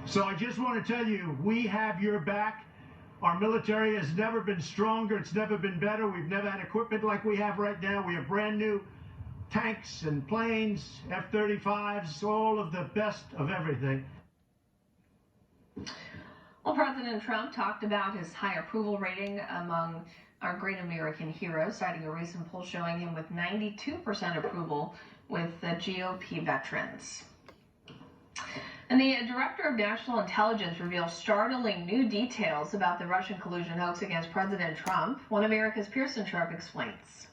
So I just want to tell you, we have your back. Our military has never been stronger. It's never been better. We've never had equipment like we have right now. We have brand new tanks and planes, F-35s, all of the best of everything. Well, President Trump talked about his high approval rating among our great American heroes, citing a recent poll showing him with 92% approval with the GOP veterans. And the Director of National Intelligence reveals startling new details about the Russian collusion hoax against President Trump. One America's Pearson Sharp explains.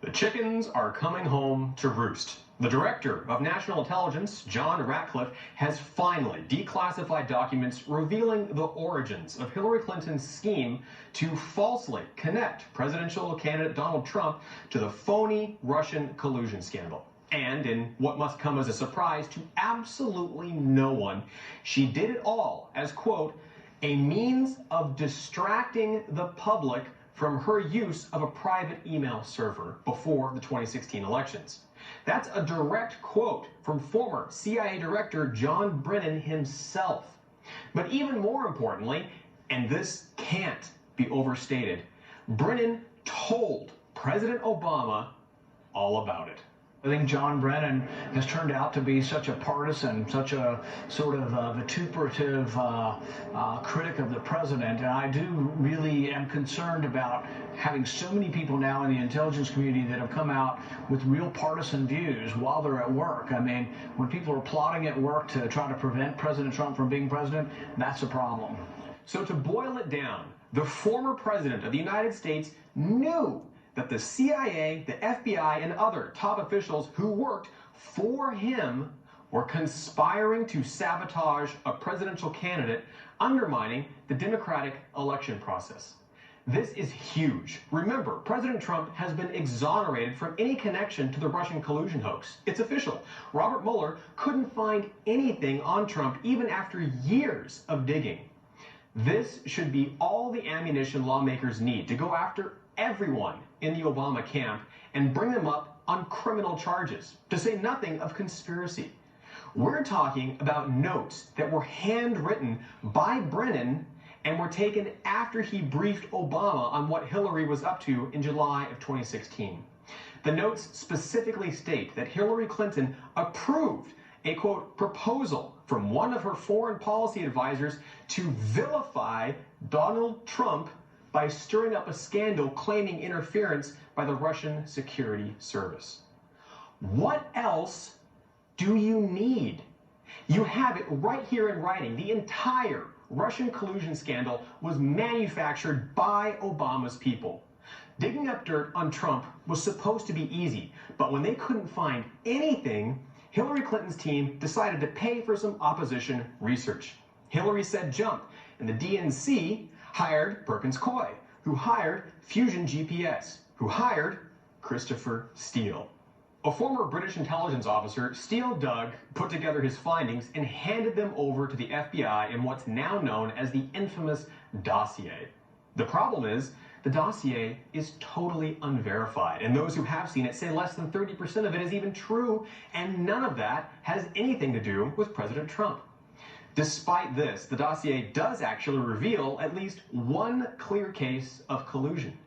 The chickens are coming home to roost. The Director of National Intelligence, John Ratcliffe, has finally declassified documents revealing the origins of Hillary Clinton's scheme to falsely connect presidential candidate Donald Trump to the phony Russian collusion scandal. And in what must come as a surprise to absolutely no one, she did it all as, quote, a means of distracting the public from her use of a private email server before the 2016 elections. That's a direct quote from former CIA Director John Brennan himself. But even more importantly, and this can't be overstated, Brennan told President Obama all about it. I think John Brennan has turned out to be such a partisan, such a sort of vituperative critic of the president, and I do really am concerned about having so many people now in the intelligence community that have come out with real partisan views while they're at work. I mean, when people are plotting at work to try to prevent President Trump from being president, that's a problem. So to boil it down, the former president of the United States knew that the CIA, the FBI, and other top officials who worked for him were conspiring to sabotage a presidential candidate, undermining the democratic election process. This is huge. Remember, President Trump has been exonerated from any connection to the Russian collusion hoax. It's official. Robert Mueller couldn't find anything on Trump even after years of digging. This should be all the ammunition lawmakers need to go after everyone in the Obama camp and bring them up on criminal charges, to say nothing of conspiracy. We're talking about notes that were handwritten by Brennan and were taken after he briefed Obama on what Hillary was up to in July of 2016. The notes specifically state that Hillary Clinton approved a, quote, proposal from one of her foreign policy advisors to vilify Donald Trump by stirring up a scandal claiming interference by the Russian security service. What else do you need? You have it right here in writing. The entire Russian collusion scandal was manufactured by Obama's people. Digging up dirt on Trump was supposed to be easy, but when they couldn't find anything, Hillary Clinton's team decided to pay for some opposition research. Hillary said jump, and the DNC hired Perkins Coie, who hired Fusion GPS, who hired Christopher Steele. A former British intelligence officer, Steele Doug, put together his findings and handed them over to the FBI in what's now known as the infamous dossier. The problem is, the dossier is totally unverified, and those who have seen it say less than 30% of it is even true, and none of that has anything to do with President Trump. Despite this, the dossier does actually reveal at least one clear case of collusion.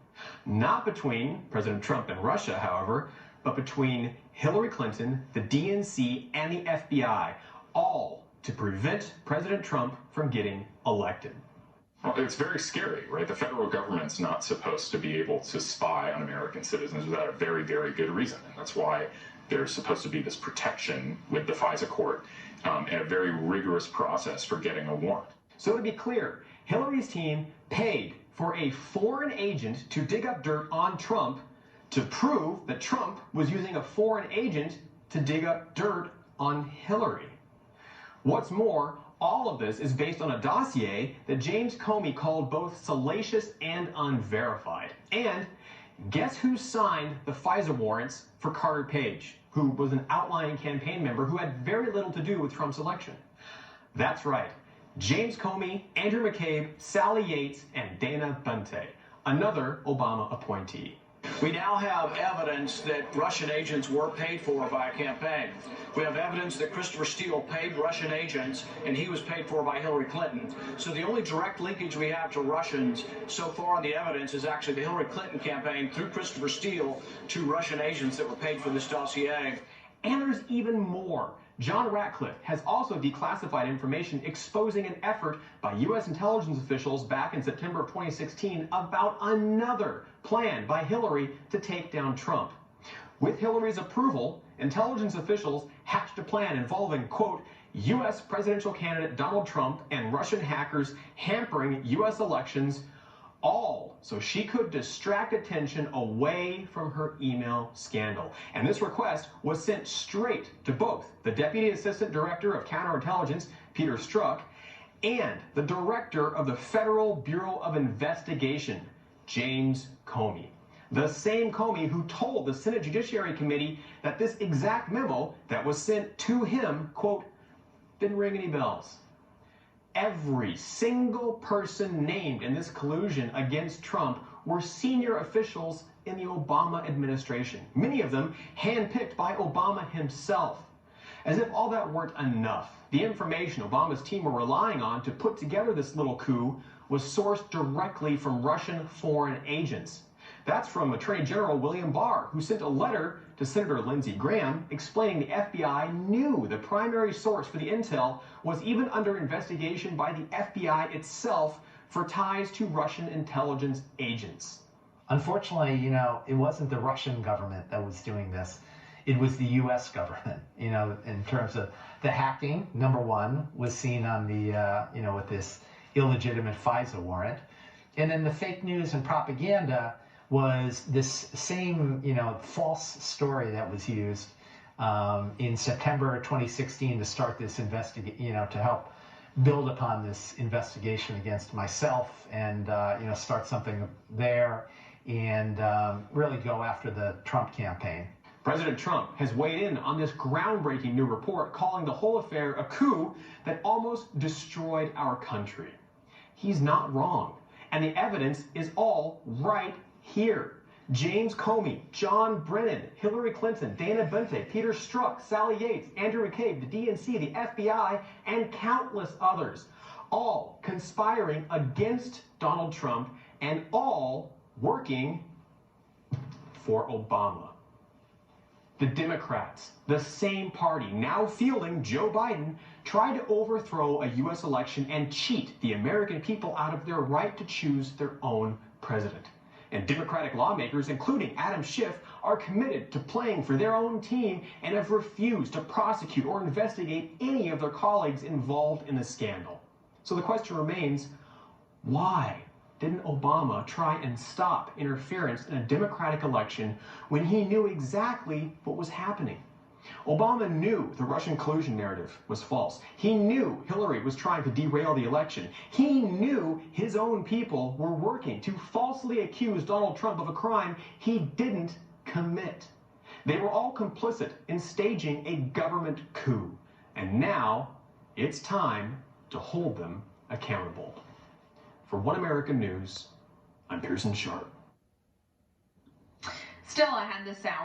Not between President Trump and Russia, however, but between Hillary Clinton, the DNC, and the FBI, all to prevent President Trump from getting elected. Well, it's very scary, right? The federal government's not supposed to be able to spy on American citizens without a very, very good reason. And that's why there's supposed to be this protection with the FISA court and a very rigorous process for getting a warrant. So to be clear, Hillary's team paid for a foreign agent to dig up dirt on Trump to prove that Trump was using a foreign agent to dig up dirt on Hillary. What's more, all of this is based on a dossier that James Comey called both salacious and unverified. And guess who signed the FISA warrants for Carter Page, who was an outlying campaign member who had very little to do with Trump's election? That's right. James Comey, Andrew McCabe, Sally Yates, and Dana Bunte, another Obama appointee. We now have evidence that Russian agents were paid for by a campaign. We have evidence that Christopher Steele paid Russian agents, and he was paid for by Hillary Clinton. So the only direct linkage we have to Russians so far in the evidence is actually the Hillary Clinton campaign through Christopher Steele to Russian agents that were paid for this dossier. And there's even more. John Ratcliffe has also declassified information exposing an effort by U.S. intelligence officials back in September of 2016 about another plan by Hillary to take down Trump. With Hillary's approval, intelligence officials hatched a plan involving, quote, U.S. presidential candidate Donald Trump and Russian hackers hampering U.S. elections, all so she could distract attention away from her email scandal. And this request was sent straight to both the Deputy Assistant Director of Counterintelligence, Peter Strzok, and the Director of the Federal Bureau of Investigation, James Comey. The same Comey who told the Senate Judiciary Committee that this exact memo that was sent to him, quote, didn't ring any bells. Every single person named in this collusion against Trump were senior officials in the Obama administration, many of them handpicked by Obama himself. As if all that weren't enough, the information Obama's team were relying on to put together this little coup was sourced directly from Russian foreign agents. That's from Attorney General William Barr, who sent a letter to Senator Lindsey Graham explaining the FBI knew the primary source for the intel was even under investigation by the FBI itself for ties to Russian intelligence agents. Unfortunately, it wasn't the Russian government that was doing this. It was the U.S. government, in terms of the hacking. Number one was seen on the, with this illegitimate FISA warrant. And then the fake news and propaganda was this same, false story that was used in September 2016 to start this investigation, to help build upon this investigation against myself and, start something there and really go after the Trump campaign. President Trump has weighed in on this groundbreaking new report, calling the whole affair a coup that almost destroyed our country. He's not wrong, and the evidence is all right here. James Comey, John Brennan, Hillary Clinton, Dana Bente, Peter Strzok, Sally Yates, Andrew McCabe, the DNC, the FBI, and countless others, all conspiring against Donald Trump and all working for Obama. The Democrats, the same party now fielding Joe Biden, tried to overthrow a U.S. election and cheat the American people out of their right to choose their own president. And Democratic lawmakers, including Adam Schiff, are committed to playing for their own team and have refused to prosecute or investigate any of their colleagues involved in the scandal. So the question remains, why didn't Obama try and stop interference in a Democratic election when he knew exactly what was happening? Obama knew the Russian collusion narrative was false. He knew Hillary was trying to derail the election. He knew his own people were working to falsely accuse Donald Trump of a crime he didn't commit. They were all complicit in staging a government coup. And now it's time to hold them accountable. For One American News, I'm Pearson Sharp. Still ahead this hour.